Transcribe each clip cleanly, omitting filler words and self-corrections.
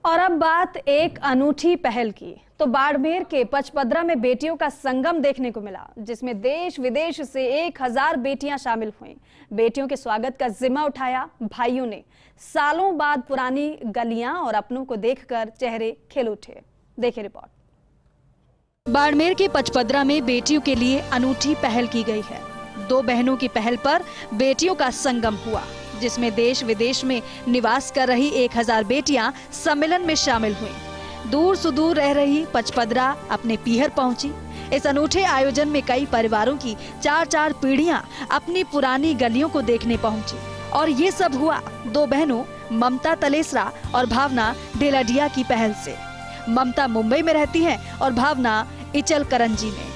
और अब बात एक अनूठी पहल की। तो बाड़मेर के पचपदरा में बेटियों का संगम देखने को मिला, जिसमें देश विदेश से 1000 बेटियां शामिल हुईं। बेटियों के स्वागत का जिम्मा उठाया भाइयों ने। सालों बाद पुरानी गलियां और अपनों को देखकर चेहरे खिल उठे। देखिए रिपोर्ट। बाड़मेर के पचपदरा में बेटियों के लिए अनूठी पहल की गई है। 2 बहनों की पहल पर बेटियों का संगम हुआ, जिसमें देश विदेश में निवास कर रही 1000 बेटियां सम्मेलन में शामिल हुईं। दूर सुदूर रह रही पचपदरा अपने पीहर पहुंची। इस अनूठे आयोजन में कई परिवारों की 4-4 पीढ़ियां अपनी पुरानी गलियों को देखने पहुंची। और ये सब हुआ 2 बहनों ममता तलेसरा और भावना ढेलाडिया की पहल से। ममता मुंबई में रहती हैं और भावना इचलकरंजी में।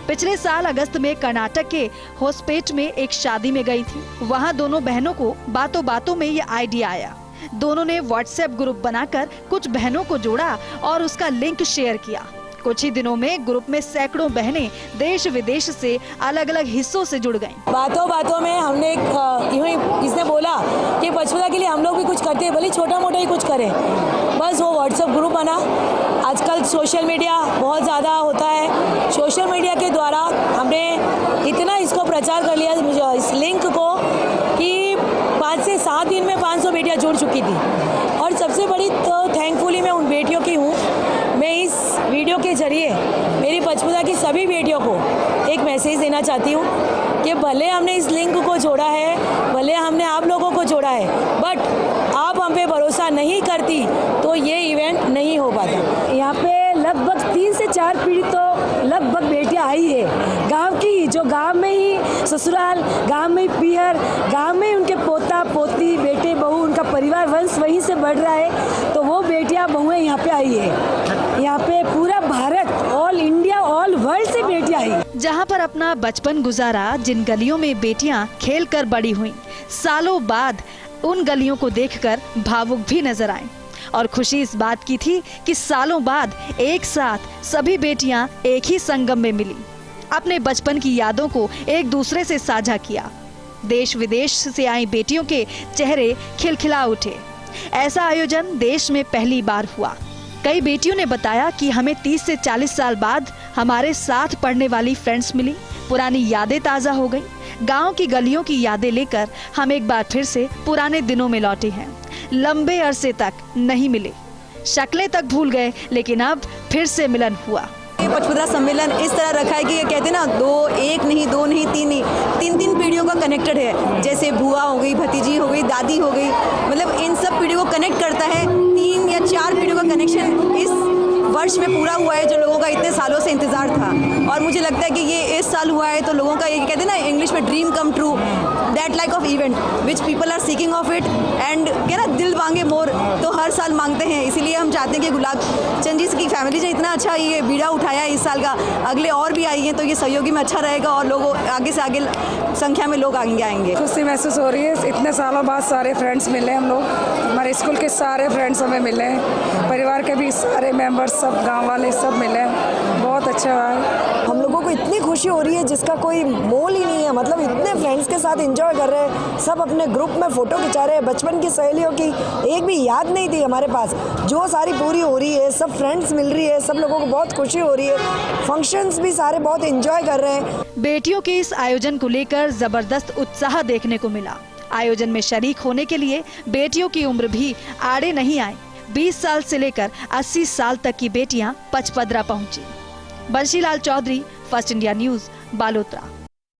पिछले साल अगस्त में कर्नाटक के होसपेट में एक शादी में गई थी। वहां दोनों बहनों को बातों बातों में ये आइडिया आया। दोनों ने व्हाट्सएप ग्रुप बनाकर कुछ बहनों को जोड़ा और उसका लिंक शेयर किया। कुछ ही दिनों में ग्रुप में सैकड़ों बहनें देश विदेश से अलग अलग हिस्सों से जुड़ गईं। बातों बातों में हमने किसने बोला कि पचपदरा के लिए हम लोग भी कुछ करते हैं, भले छोटा मोटा ही कुछ करें। बस वो व्हाट्सएप ग्रुप बना। आजकल सोशल मीडिया बहुत ज़्यादा होता है। सोशल मीडिया के द्वारा हमने इतना इसको प्रचार कर लिया इस लिंक को कि 5 से 7 दिन में 500 बेटियाँ जुड़ चुकी थी। और सबसे बड़ी तो थैंकफुली मैं उन बेटियों की हूँ। मैं इस वीडियो के जरिए मेरी पचपदरा की सभी बेटियों को एक मैसेज देना चाहती हूँ कि भले हमने इस लिंक को जोड़ा है, भले हमने आप लोगों को जोड़ा है, बट आप हम पे भरोसा नहीं करती तो ये इवेंट नहीं हो पाता। यहाँ पे लगभग 3 से 4 पीढ़ी तो लगभग बेटियाँ आई है गांव की, जो गांव में ही ससुराल, गांव में ही पीहर, गांव में ही उनके पोता पोती बेटे बहू, उनका परिवार वंश वहीं से बढ़ रहा है। तो वो बेटियाँ बहुएं यहाँ पे आई है। यहाँ पे पूरा Bharat, all India, all world से बेटियाँ आई। जहाँ पर अपना बचपन गुजारा, जिन गलियों में बेटियाँ खेल कर बड़ी हुई, सालों बाद उन गलियों को देखकर भावुक भी नजर आए। और खुशी इस बात की थी कि सालों बाद एक साथ सभी बेटियां एक ही संगम में मिली, अपने बचपन की यादों को एक दूसरे से साझा किया। देश विदेश से आई बेटियों के चेहरे खिलखिला उठे। ऐसा आयोजन देश में पहली बार हुआ। कई बेटियों ने बताया कि हमें 30 से 40 साल बाद हमारे साथ पढ़ने वाली फ्रेंड्स मिली, पुरानी यादें ताज़ा हो गई। गांव की गलियों की यादें लेकर हम एक बार फिर से पुराने दिनों में लौटे हैं। लंबे अरसे तक नहीं मिले, शक्लें तक भूल गए, लेकिन अब फिर से मिलन हुआ। पचपदरा सम्मेलन इस तरह रखा है कि ये कहते हैं ना, 1 नहीं 2 नहीं 3 नहीं, 3 पीढ़ियों का कनेक्टेड है। जैसे बुआ हो गई, भतीजी हो गई, दादी हो गई, मतलब इन सब पीढ़ियों को कनेक्ट करता है। 3 या 4 पीढ़ियों का कनेक्शन इस वर्ष में पूरा हुआ है, जो लोगों का इतने सालों से इंतजार था। और मुझे लगता है कि ये इस साल हुआ है तो लोगों का, ये कहते हैं ना इंग्लिश में, dream come true, that like of event which people are seeking of it. And क्या ना, दिल मांगे मोर, तो हर साल मांगते हैं। इसीलिए हम चाहते हैं कि गुलाब चंद जी की फैमिली ने इतना अच्छा ये बीड़ा उठाया है इस साल का, अगले और भी आई हैं तो ये सहयोगी में अच्छा रहेगा और लोगों आगे से आगे संख्या में लोग आगे आएंगे। खुशी महसूस हो रही है। इतने सालों बाद सारे फ्रेंड्स मिले हम लोग, हमारे स्कूल के सारे फ्रेंड्स हमें मिले, परिवार के भी सारे मेंबर्स, सब गांव वाले सब मिले। बहुत अच्छा है। हम लोगों को इतनी खुशी हो रही है जिसका कोई मोल ही नहीं है। मतलब इतने फ्रेंड्स के साथ एंजॉय कर रहे हैं, सब अपने ग्रुप में फ़ोटो खिंचा रहे हैं। बचपन की सहेलियों की एक भी याद नहीं थी हमारे पास, जो सारी पूरी हो रही है। सब फ्रेंड्स मिल रही है, सब लोगों को बहुत खुशी हो रही है। फंक्शंस भी सारे बहुत एंजॉय कर रहे हैं। बेटियों के इस आयोजन को लेकर जबरदस्त उत्साह देखने को मिला। आयोजन में शरीक होने के लिए बेटियों की उम्र भी आड़े नहीं आई। 20 साल से लेकर 80 साल तक की बेटियां पचपदरा पहुंची। Banshilal Chaudhary, first India news, Balotra.